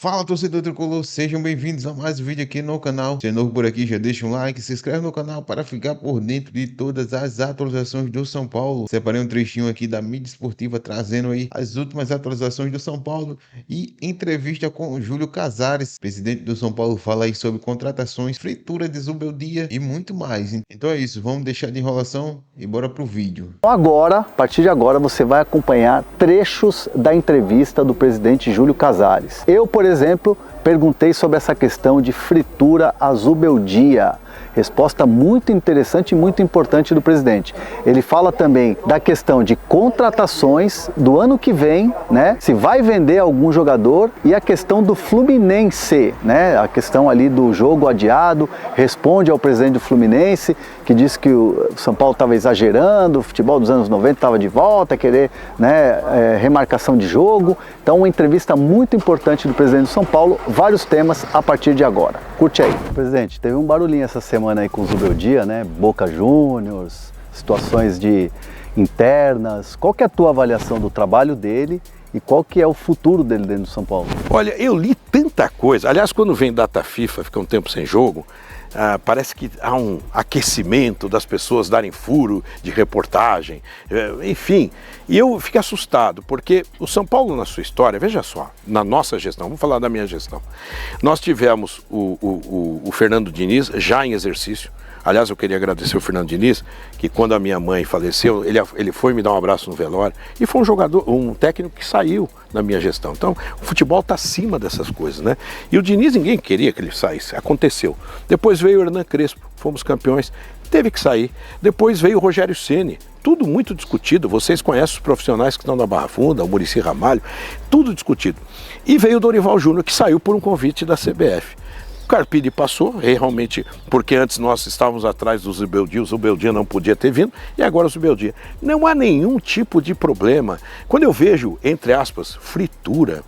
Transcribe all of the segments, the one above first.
Fala, torcedor tricolor, sejam bem-vindos a mais um vídeo aqui no canal. Se é novo por aqui, já deixa um like, se inscreve no canal para ficar por dentro de todas as atualizações do São Paulo. Separei um trechinho aqui da mídia esportiva trazendo aí as últimas atualizações do São Paulo e entrevista com o Júlio Casares, presidente do São Paulo, fala aí sobre contratações, fritura de Zubeldia e muito mais. Então é isso, vamos deixar de enrolação e bora pro vídeo. Agora, a partir de agora, você vai acompanhar trechos da entrevista do presidente Júlio Casares. Eu, por exemplo, perguntei sobre essa questão de fritura a Zubeldia. Resposta muito interessante e muito importante do presidente. Ele fala também da questão de contratações do ano que vem, né? Se vai vender algum jogador, e a questão do Fluminense, né? A questão ali do jogo adiado, responde ao presidente do Fluminense, que disse que o São Paulo estava exagerando, o futebol dos anos 90 estava de volta, querer, né, remarcação de jogo. Então, uma entrevista muito importante do presidente do São Paulo, vários temas a partir de agora. Curte aí. Presidente, teve um barulhinho essa semana aí com o Zubeldia, né? Boca Juniors, situações internas. Qual que é a tua avaliação do trabalho dele e qual que é o futuro dele dentro do São Paulo? Olha, eu li tanta coisa. Aliás, quando vem data FIFA, fica um tempo sem jogo, parece que há um aquecimento das pessoas darem furo de reportagem, enfim. E eu fico assustado, porque o São Paulo, na sua história, veja só, na nossa gestão, vamos falar da minha gestão, nós tivemos o Fernando Diniz já em exercício. Aliás, eu queria agradecer o Fernando Diniz, que quando a minha mãe faleceu, ele foi me dar um abraço no velório, e foi um técnico que saiu na minha gestão. Então, o futebol está acima dessas coisas, né? E o Diniz, ninguém queria que ele saísse, aconteceu. Depois veio o Hernan Crespo, fomos campeões, teve que sair. Depois veio o Rogério Ceni, tudo muito discutido, vocês conhecem os profissionais que estão na Barra Funda, o Muricy Ramalho, tudo discutido. E veio o Dorival Júnior, que saiu por um convite da CBF. O Carpini passou, realmente, porque antes nós estávamos atrás do Zubeldia, o Zubeldia não podia ter vindo, e agora o Zubeldia. Não há nenhum tipo de problema. Quando eu vejo, entre aspas, fritura,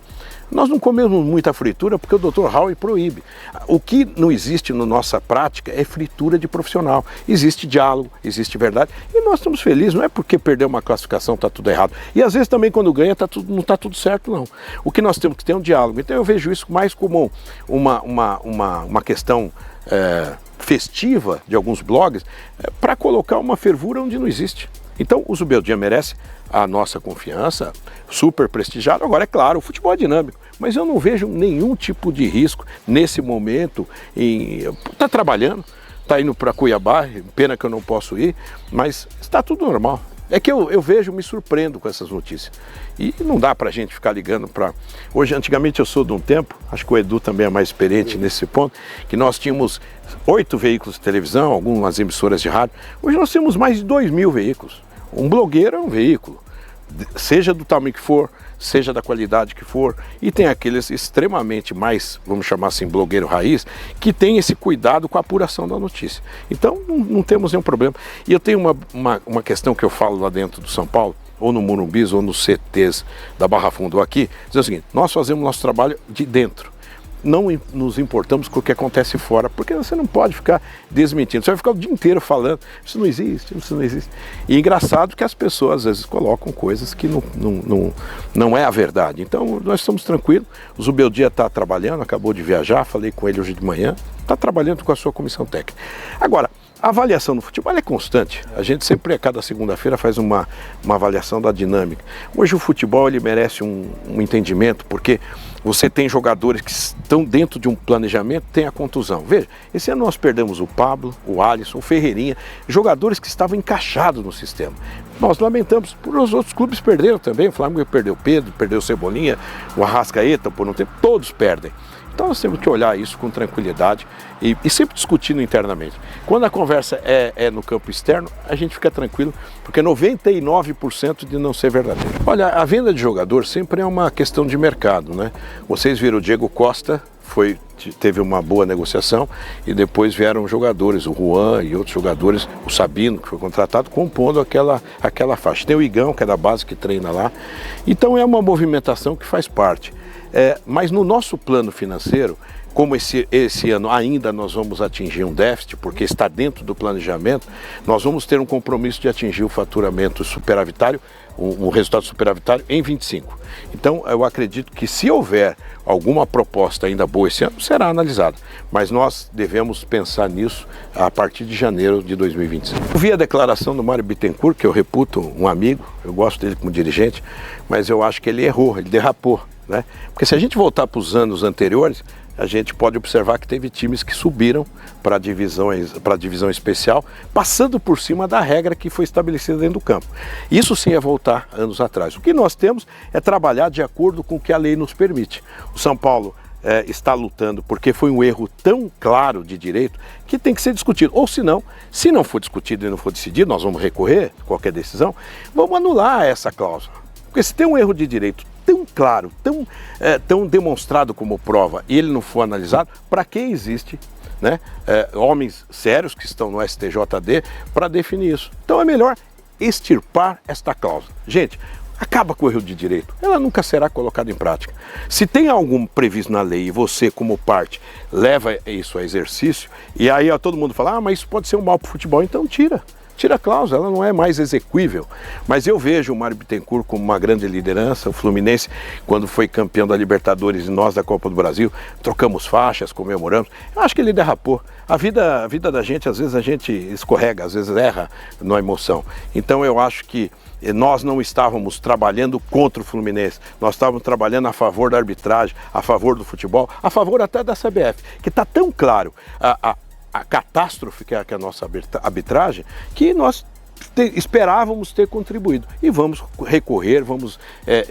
nós não comemos muita fritura porque o Dr. Howie proíbe. O que não existe na nossa prática é fritura de profissional. Existe diálogo, existe verdade, e nós estamos felizes, não é porque perdeu uma classificação está tudo errado. E às vezes também quando ganha não está tudo certo, não. O que nós temos que ter é um diálogo. Então eu vejo isso mais como uma questão festiva de alguns blogs, para colocar uma fervura onde não existe. Então o Zubeldia merece a nossa confiança, super prestigiado. Agora, é claro, o futebol é dinâmico, mas eu não vejo nenhum tipo de risco nesse momento. Está trabalhando, está indo para Cuiabá, pena que eu não posso ir, mas está tudo normal. É que eu vejo, me surpreendo com essas notícias. E não dá para a gente ficar ligando para... Hoje, antigamente eu sou de um tempo, acho que o Edu também é mais experiente nesse ponto, que nós tínhamos 8 veículos de televisão, algumas emissoras de rádio. Hoje nós temos mais de 2.000 veículos. Um blogueiro é um veículo, seja do tamanho que for, seja da qualidade que for, e tem aqueles extremamente mais, vamos chamar assim, blogueiro raiz, que tem esse cuidado com a apuração da notícia. Então não temos nenhum problema. E eu tenho uma questão que eu falo lá dentro do São Paulo, ou no Morumbis, ou nos CTs da Barra Funda, ou aqui, dizendo o seguinte: nós fazemos nosso trabalho de dentro. Não nos importamos com o que acontece fora, porque você não pode ficar desmentindo, você vai ficar o dia inteiro falando, isso não existe, isso não existe. E é engraçado que as pessoas às vezes colocam coisas que não é a verdade. Então nós estamos tranquilos, o Zubeldia está trabalhando, acabou de viajar, falei com ele hoje de manhã, está trabalhando com a sua comissão técnica. Agora, a avaliação no futebol é constante, a gente sempre a cada segunda-feira faz uma avaliação da dinâmica. Hoje o futebol ele merece um entendimento, porque você tem jogadores que estão dentro de um planejamento, tem a contusão. Veja, esse ano nós perdemos o Pablo, o Alisson, o Ferreirinha, jogadores que estavam encaixados no sistema. Nós lamentamos, por os outros clubes perderam também, o Flamengo perdeu o Pedro, perdeu o Cebolinha, o Arrascaeta por um tempo, todos perdem. Então nós temos que olhar isso com tranquilidade e sempre discutindo internamente. Quando a conversa é no campo externo, a gente fica tranquilo, porque 99% de não ser verdadeiro. Olha, a venda de jogador sempre é uma questão de mercado, né? Vocês viram o Diego Costa, teve uma boa negociação, e depois vieram jogadores, o Juan e outros jogadores, o Sabino, que foi contratado, compondo aquela faixa. Tem o Igão, que é da base, que treina lá. Então é uma movimentação que faz parte. Mas no nosso plano financeiro, como esse ano ainda nós vamos atingir um déficit, porque está dentro do planejamento, nós vamos ter um compromisso de atingir o faturamento superavitário um resultado superavitário em 25. Então eu acredito que se houver alguma proposta ainda boa esse ano, será analisada. Mas nós devemos pensar nisso a partir de janeiro de 2025. Eu vi a declaração do Mário Bittencourt, que eu reputo um amigo, eu gosto dele como dirigente, mas eu acho que ele errou, ele derrapou, né? Porque se a gente voltar para os anos anteriores, a gente pode observar que teve times que subiram para a divisão especial, passando por cima da regra que foi estabelecida dentro do campo. Isso sim é voltar anos atrás. O que nós temos é trabalhar de acordo com o que a lei nos permite. O São Paulo está lutando porque foi um erro tão claro de direito que tem que ser discutido. Ou se não for discutido e não for decidido, nós vamos recorrer a qualquer decisão, vamos anular essa cláusula. Porque se tem um erro de direito tão claro, tão demonstrado como prova e ele não for analisado, para que existe, né, homens sérios que estão no STJD para definir isso? Então é melhor extirpar esta cláusula. Gente, acaba com o erro de direito, ela nunca será colocada em prática. Se tem algum previsto na lei e você, como parte, leva isso a exercício, e aí todo mundo fala, mas isso pode ser um mal para o futebol, então tira a cláusula, ela não é mais exequível. Mas eu vejo o Mário Bittencourt como uma grande liderança. O Fluminense, quando foi campeão da Libertadores e nós da Copa do Brasil, trocamos faixas, comemoramos. Eu acho que ele derrapou. A vida da gente, às vezes a gente escorrega, às vezes erra na emoção. Então eu acho que nós não estávamos trabalhando contra o Fluminense, nós estávamos trabalhando a favor da arbitragem, a favor do futebol, a favor até da CBF, que está tão claro a catástrofe que é a nossa arbitragem, que nós esperávamos ter contribuído. E vamos recorrer, vamos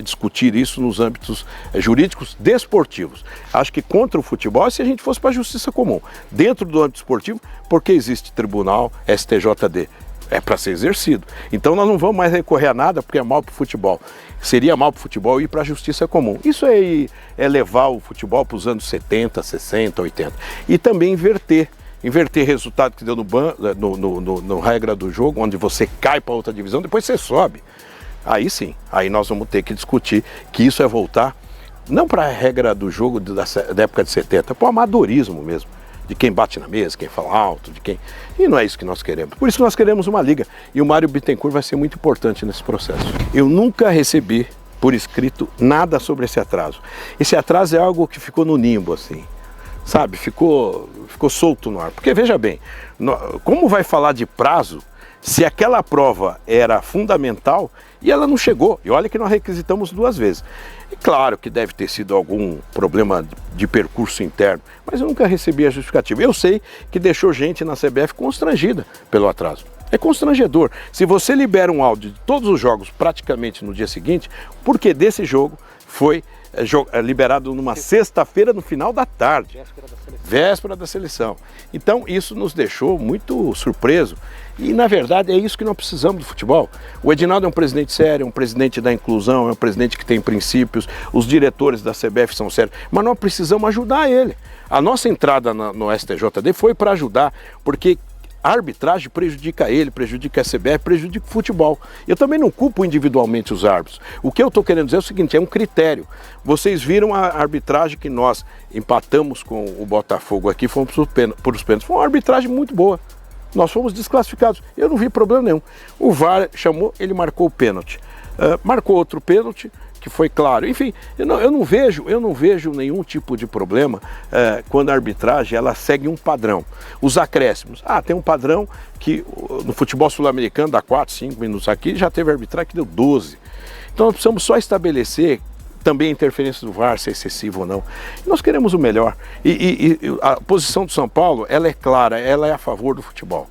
discutir isso nos âmbitos jurídicos desportivos. Acho que contra o futebol é se a gente fosse para a justiça comum. Dentro do âmbito esportivo, porque existe tribunal, STJD. É para ser exercido. Então nós não vamos mais recorrer a nada porque é mal para o futebol. Seria mal para o futebol ir para a justiça comum. Isso é levar o futebol para os anos 70, 60, 80. E também inverter resultado que deu no regra do jogo, onde você cai para outra divisão, depois você sobe. Aí sim, aí nós vamos ter que discutir que isso é voltar, não para a regra do jogo da época de 70, para o amadorismo mesmo, de quem bate na mesa, quem fala alto, de quem... E não é isso que nós queremos. Por isso nós queremos uma liga. E o Mário Bittencourt vai ser muito importante nesse processo. Eu nunca recebi por escrito nada sobre esse atraso. Esse atraso é algo que ficou no nimbo, assim. Sabe, ficou solto no ar. Porque veja bem, como vai falar de prazo se aquela prova era fundamental e ela não chegou? E olha que nós requisitamos 2 vezes. E claro que deve ter sido algum problema de percurso interno, mas eu nunca recebi a justificativa. Eu sei que deixou gente na CBF constrangida pelo atraso. É constrangedor. Se você libera um áudio de todos os jogos praticamente no dia seguinte, porque desse jogo foi liberado numa sexta-feira no final da tarde, véspera da seleção. Então isso nos deixou muito surpreso e na verdade é isso que nós precisamos do futebol. O Edinaldo é um presidente sério, é um presidente da inclusão, é um presidente que tem princípios, os diretores da CBF são sérios, mas nós precisamos ajudar ele. A nossa entrada no STJD foi para ajudar, porque a arbitragem prejudica ele, prejudica a CBF, prejudica o futebol. Eu também não culpo individualmente os árbitros. O que eu estou querendo dizer é o seguinte, é um critério. Vocês viram a arbitragem que nós empatamos com o Botafogo aqui, fomos por os pênaltis. Foi uma arbitragem muito boa. Nós fomos desclassificados. Eu não vi problema nenhum. O VAR chamou, ele marcou o pênalti. Marcou outro pênalti, que foi claro. Enfim, eu não vejo nenhum tipo de problema quando a arbitragem ela segue um padrão. Os acréscimos. Tem um padrão que no futebol sul-americano dá 4, 5 minutos aqui, já teve arbitragem que deu 12. Então nós precisamos só estabelecer também a interferência do VAR, se é excessivo ou não. Nós queremos o melhor. E a posição do São Paulo, ela é clara, ela é a favor do futebol.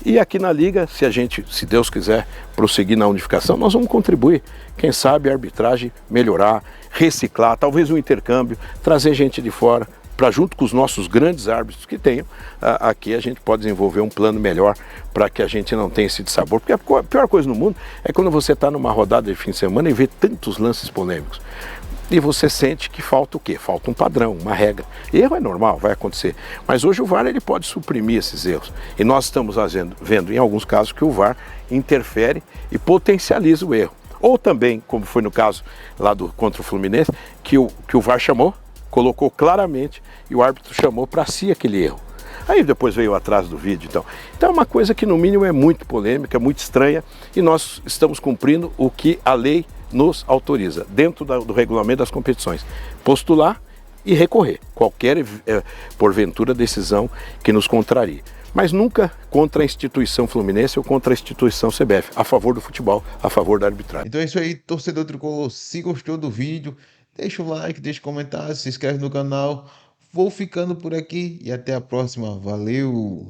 E aqui na Liga, se a gente, se Deus quiser, prosseguir na unificação, nós vamos contribuir. Quem sabe a arbitragem melhorar, reciclar, talvez um intercâmbio, trazer gente de fora, para junto com os nossos grandes árbitros que tenham, aqui a gente pode desenvolver um plano melhor para que a gente não tenha esse dissabor. Porque a pior coisa no mundo é quando você está numa rodada de fim de semana e vê tantos lances polêmicos. E você sente que falta o quê? Falta um padrão, uma regra. Erro é normal, vai acontecer. Mas hoje o VAR ele pode suprimir esses erros. E nós estamos vendo em alguns casos que o VAR interfere e potencializa o erro. Ou também, como foi no caso lá contra o Fluminense, que o VAR chamou, colocou claramente e o árbitro chamou para si aquele erro. Aí depois veio atrás do vídeo, então. Então é uma coisa que no mínimo é muito polêmica, muito estranha, e nós estamos cumprindo o que a lei nos autoriza, dentro do regulamento das competições, postular e recorrer qualquer, porventura, decisão que nos contrarie. Mas nunca contra a instituição Fluminense ou contra a instituição CBF, a favor do futebol, a favor da arbitragem. Então é isso aí, torcedor tricolor. Se gostou do vídeo, deixa o like, deixa um comentário, se inscreve no canal. Vou ficando por aqui e até a próxima. Valeu!